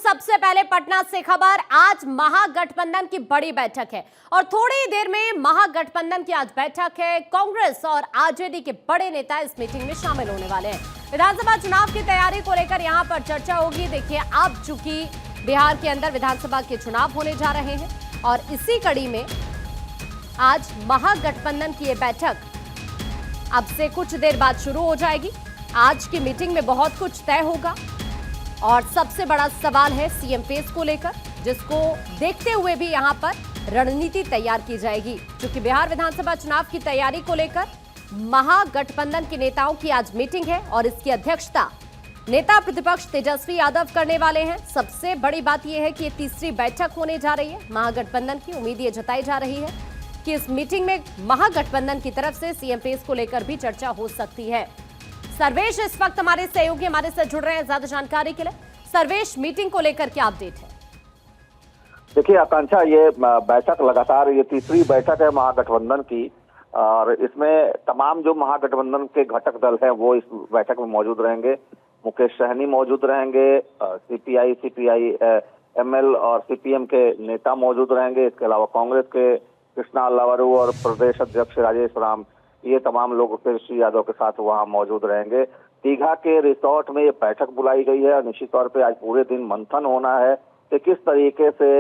सबसे पहले पटना से खबर। आज महागठबंधन की बड़ी बैठक है और थोड़ी देर में महागठबंधन की आज बैठक है। कांग्रेस और आरजेडी के बड़े नेता इस मीटिंग में शामिल होने वाले हैं। विधानसभा चुनाव की तैयारी को लेकर यहां पर चर्चा होगी। देखिए, अब चूंकि बिहार के अंदर विधानसभा के चुनाव होने जा रहे हैं और इसी कड़ी में आज महागठबंधन की ये बैठक अब से कुछ देर बाद शुरू हो जाएगी। आज की मीटिंग में बहुत कुछ तय होगा और सबसे बड़ा सवाल है सीएम फेस को लेकर, जिसको देखते हुए भी यहां पर रणनीति तैयार की जाएगी। क्योंकि बिहार विधानसभा चुनाव की तैयारी को लेकर महागठबंधन के नेताओं की आज मीटिंग है और इसकी अध्यक्षता नेता प्रतिपक्ष तेजस्वी यादव करने वाले हैं। सबसे बड़ी बात यह है कि ये तीसरी बैठक होने जा रही है महागठबंधन की। उम्मीद ये जताई जा रही है कि इस मीटिंग में महागठबंधन की तरफ से सीएम फेस को लेकर भी चर्चा हो सकती है। सर्वेश इस वक्त हमारे सहयोगी हमारे साथ जुड़ रहे हैं ज्यादा जानकारी के लिए। सर्वेश, मीटिंग को लेकर क्या अपडेट है? देखिए आकांक्षा, ये बैठक लगातार ये तीसरी बैठक है महागठबंधन की और इसमें तमाम जो महागठबंधन के घटक दल हैं वो इस बैठक में मौजूद रहेंगे। मुकेश सहनी मौजूद रहेंगे, सीपीआई एमएल और सीपीएम के नेता मौजूद रहेंगे। इसके अलावा कांग्रेस के कृष्णा अल्लावरू और प्रदेश अध्यक्ष राजेश राम, ये तमाम लोग तेजस्वी यादव के साथ वहां मौजूद रहेंगे। दीघा के रिसोर्ट में ये बैठक बुलाई गई है और निश्चित तौर पे आज पूरे दिन मंथन होना है कि किस तरीके से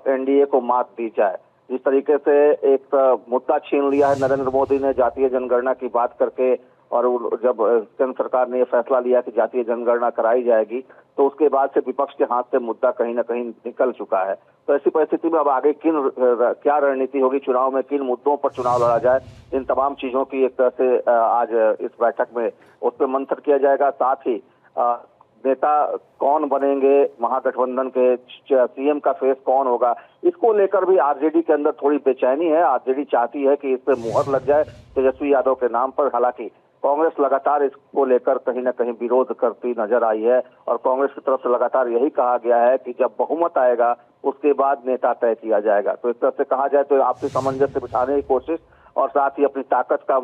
एनडीए को मात दी जाए। जिस तरीके से एक मुद्दा छीन लिया है नरेंद्र मोदी ने जातीय जनगणना की बात करके, और जब केंद्र सरकार ने यह फैसला लिया कि जातीय जनगणना कराई जाएगी तो उसके बाद से विपक्ष के हाथ से मुद्दा कहीं ना कहीं निकल चुका है। तो ऐसी परिस्थिति में अब आगे क्या रणनीति होगी, चुनाव में किन मुद्दों पर चुनाव लड़ा जाए, इन तमाम चीजों की एक तरह से आज इस बैठक में उस पर मंथन किया जाएगा। साथ ही नेता कौन बनेंगे महागठबंधन के, सीएम का फेस कौन होगा, इसको लेकर भी आरजेडी के अंदर थोड़ी बेचैनी है। आरजेडी चाहती है कि इस पे मुहर लग जाए तेजस्वी यादव के नाम पर। हालांकि कांग्रेस लगातार इसको लेकर कहीं ना कहीं विरोध करती नजर आई है और कांग्रेस की तरफ से लगातार यही कहा गया है कि जब बहुमत आएगा उसके बाद नेता तय किया जाएगा। तो इस तरह से कहा जाए तो आपसी सामंजस्य बिठाने की कोशिश और साथ ही अपनी ताकत का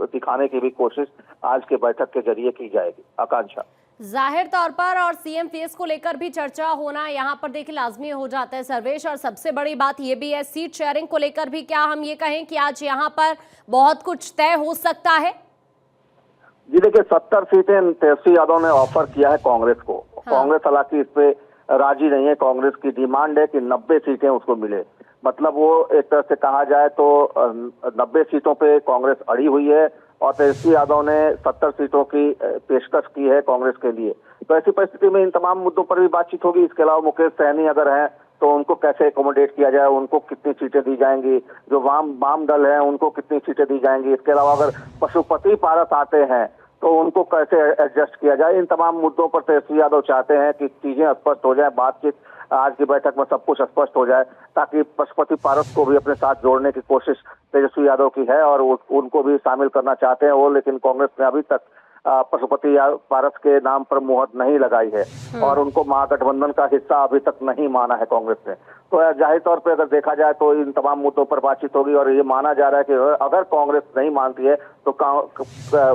दिखाने की भी कोशिश आज के बैठक के जरिए की जाएगी। आकांक्षा, जाहिर तौर पर और सीएम फेस को लेकर भी चर्चा होना यहाँ पर देखिए लाजमी हो जाता है सर्वेश। और सबसे बड़ी बात ये भी है सीट शेयरिंग को लेकर भी, क्या हम ये कहें कि आज यहाँ पर बहुत कुछ तय हो सकता है? जी देखिए, 70 सीटें तेजस्वी यादव ने ऑफर किया है कांग्रेस को। हाँ। कांग्रेस हालांकि इस पे राजी नहीं है। कांग्रेस की डिमांड है कि 90 सीटें उसको मिले। मतलब वो एक तरह से कहा जाए तो 90 सीटों पे कांग्रेस अड़ी हुई है और तेजस्वी यादव ने 70 सीटों की पेशकश की है कांग्रेस के लिए। तो ऐसी परिस्थिति में इन तमाम मुद्दों पर भी बातचीत होगी। इसके अलावा मुकेश सहनी अगर हैं तो उनको कैसे एकोमोडेट किया जाए, उनको कितनी सीटें दी जाएंगी, जो वाम दल है उनको कितनी सीटें दी जाएंगी। इसके अलावा अगर पशुपति पारस आते हैं तो उनको कैसे एडजस्ट किया जाए। इन तमाम मुद्दों पर तेजस्वी यादव चाहते हैं कि चीजें स्पष्ट हो जाए, बातचीत आज की बैठक में सब कुछ स्पष्ट हो जाए ताकि पशुपति पारस को भी अपने साथ जोड़ने की कोशिश तेजस्वी यादव की है और उनको भी शामिल करना चाहते हैं वो। लेकिन कांग्रेस ने अभी तक पशुपति पारस के नाम पर मुहर नहीं लगाई है और उनको महागठबंधन का हिस्सा अभी तक नहीं माना है कांग्रेस ने। तो जाहिर तौर पे अगर देखा जाए तो इन तमाम मुद्दों पर बातचीत होगी और ये माना जा रहा है कि अगर कांग्रेस नहीं मानती है तो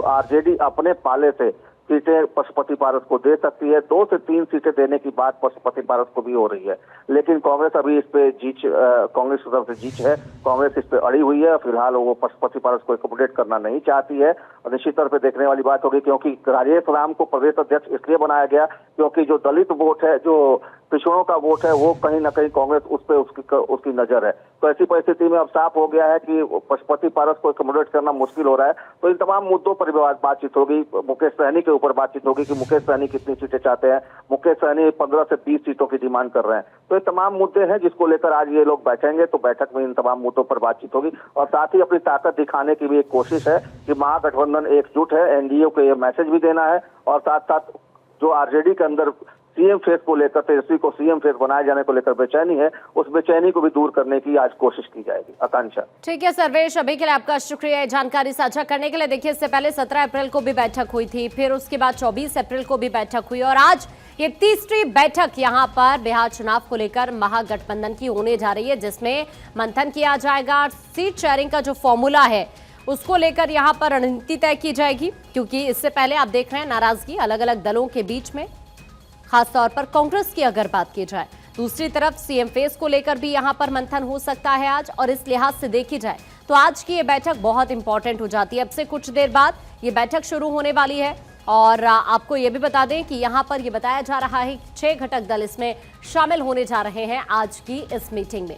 आरजेडी अपने पाले से सीटें पशुपति पारस को दे सकती है। 2 से 3 सीटें देने की बात पशुपति पारस को भी हो रही है। लेकिन कांग्रेस अभी इस पे कांग्रेस की तरफ से जीत है। कांग्रेस इस पे अड़ी हुई है। फिलहाल वो पशुपति पारस को एकोमोडेट करना नहीं चाहती है और निश्चित तौर पे देखने वाली बात होगी, क्योंकि राजेश राम को प्रदेश अध्यक्ष इसलिए बनाया गया क्योंकि जो दलित वोट है, जो पिछड़ों का वोट है, वो कहीं ना कहीं कांग्रेस उस पे उसकी नजर है। तो ऐसी परिस्थिति में अब साफ हो गया है कि पशुपति पारस को एकोमोडेट करना मुश्किल हो रहा है। तो इन तमाम मुद्दों पर बातचीत होगी। मुकेश सहनी के ऊपर बातचीत होगी कि मुकेश सहनी कितनी सीटें चाहते हैं। मुकेश सहनी 15 से 20 सीटों की डिमांड कर रहे हैं। तो ये तमाम मुद्दे हैं जिसको लेकर आज ये लोग बैठेंगे। तो बैठक में इन तमाम मुद्दों पर बातचीत होगी और साथ ही अपनी ताकत दिखाने की भी एक कोशिश है कि महागठबंधन एकजुट है। एनडीए को ये मैसेज भी देना है और साथ साथ जो आरजेडी के अंदर सीएम फेस को लेकर, तेजस्वी को सीएम फेस बनाए जाने को लेकर बेचैनी है, उस बेचैनी को भी दूर करने की आज कोशिश की जाएगी। आकांक्षा, ठीक है सर्वेश, अभी के लिए आपका शुक्रिया जानकारी साझा करने के लिए। देखिए, इससे पहले 17 अप्रैल को भी बैठक हुई थी, फिर उसके बाद 24 अप्रैल को भी बैठक हुई और आज ये तीसरी बैठक यहां पर बिहार चुनाव को लेकर महागठबंधन की होने जा रही है, जिसमें मंथन किया जाएगा। सीट शेयरिंग का जो फॉर्मूला है उसको लेकर यहां पर रणनीति तय की जाएगी, क्योंकि इससे पहले आप देख रहे हैं नाराजगी अलग अलग दलों के बीच में खासतौर पर कांग्रेस की अगर बात की जाए। दूसरी तरफ सीएम फेस को लेकर भी यहां पर मंथन हो सकता है आज, और इस लिहाज से देखी जाए तो आज की ये बैठक बहुत इंपॉर्टेंट हो जाती है। अब से कुछ देर बाद ये बैठक शुरू होने वाली है, और आपको ये भी बता दें कि यहां पर ये बताया जा रहा है कि 6 घटक दल इसमें शामिल होने जा रहे हैं आज की इस मीटिंग में।